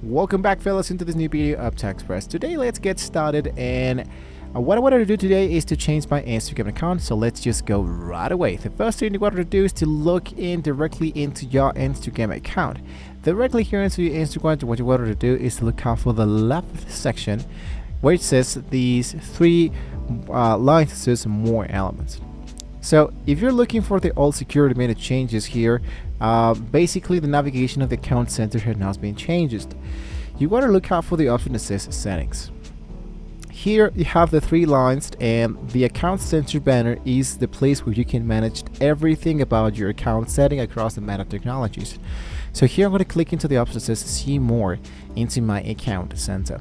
Welcome back, fellas, into this new video of TechExpress. Today let's get started, and what I wanted to do today is to change my Instagram account, so let's just go right away. The first thing you want to do is to log in directly into your Instagram account. Directly here into your Instagram, what you want to do is to look out for the left section where it says these three lines that says more elements. So if you're looking for the old security made changes here, basically the navigation of the account center has now been changed. You want to look out for the option that says settings. Here you have the three lines, and the account center banner is the place where you can manage everything about your account setting across the Meta technologies. So here I'm going to click into the option that says see more into my account center.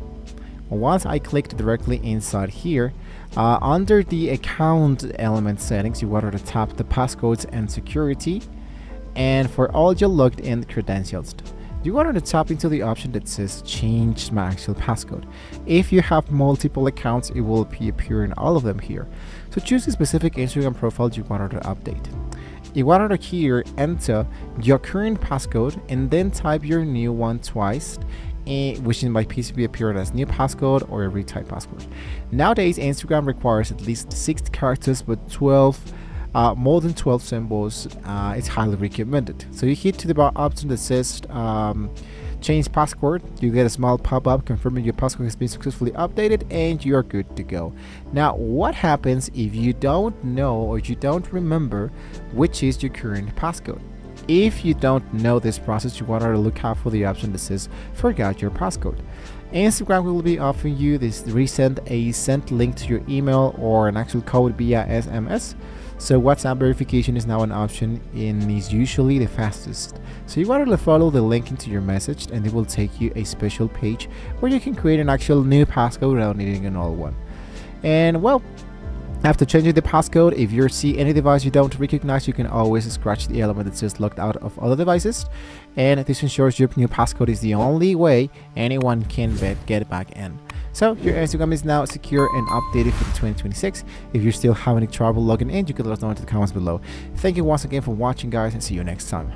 Once I clicked directly inside here, under the account element settings, you want to tap the passcodes and security, and for all your logged in credentials, you want to tap into the option that says change my actual passcode. If you have multiple accounts, it will appear in all of them here. So choose a specific Instagram profile you want to update. You want to here enter your current passcode and then type your new one twice, which in my PCB appeared as new passcode or a retype passcode. Nowadays, Instagram requires at least 6 characters, but more than 12 symbols is highly recommended. So you hit to the option that says change password. You get a small pop-up confirming your password has been successfully updated, and you're good to go. Now, what happens if you don't know or you don't remember which is your current passcode? If you don't know this process, you want to look out for the option that says forgot your passcode. Instagram will be offering you this resend a sent link to your email or an actual code via SMS. So WhatsApp verification is now an option and is usually the fastest. So you want to follow the link into your message, and it will take you a special page where you can create an actual new passcode without needing an old one. And well, after changing the passcode, if you see any device you don't recognize, you can always scratch the element that says logged out of other devices, and this ensures your new passcode is the only way anyone can get back in. So your Instagram is now secure and updated for the 2026. If you're still having trouble logging in, you can let us know in the comments below. Thank you once again for watching, guys, and see you next time.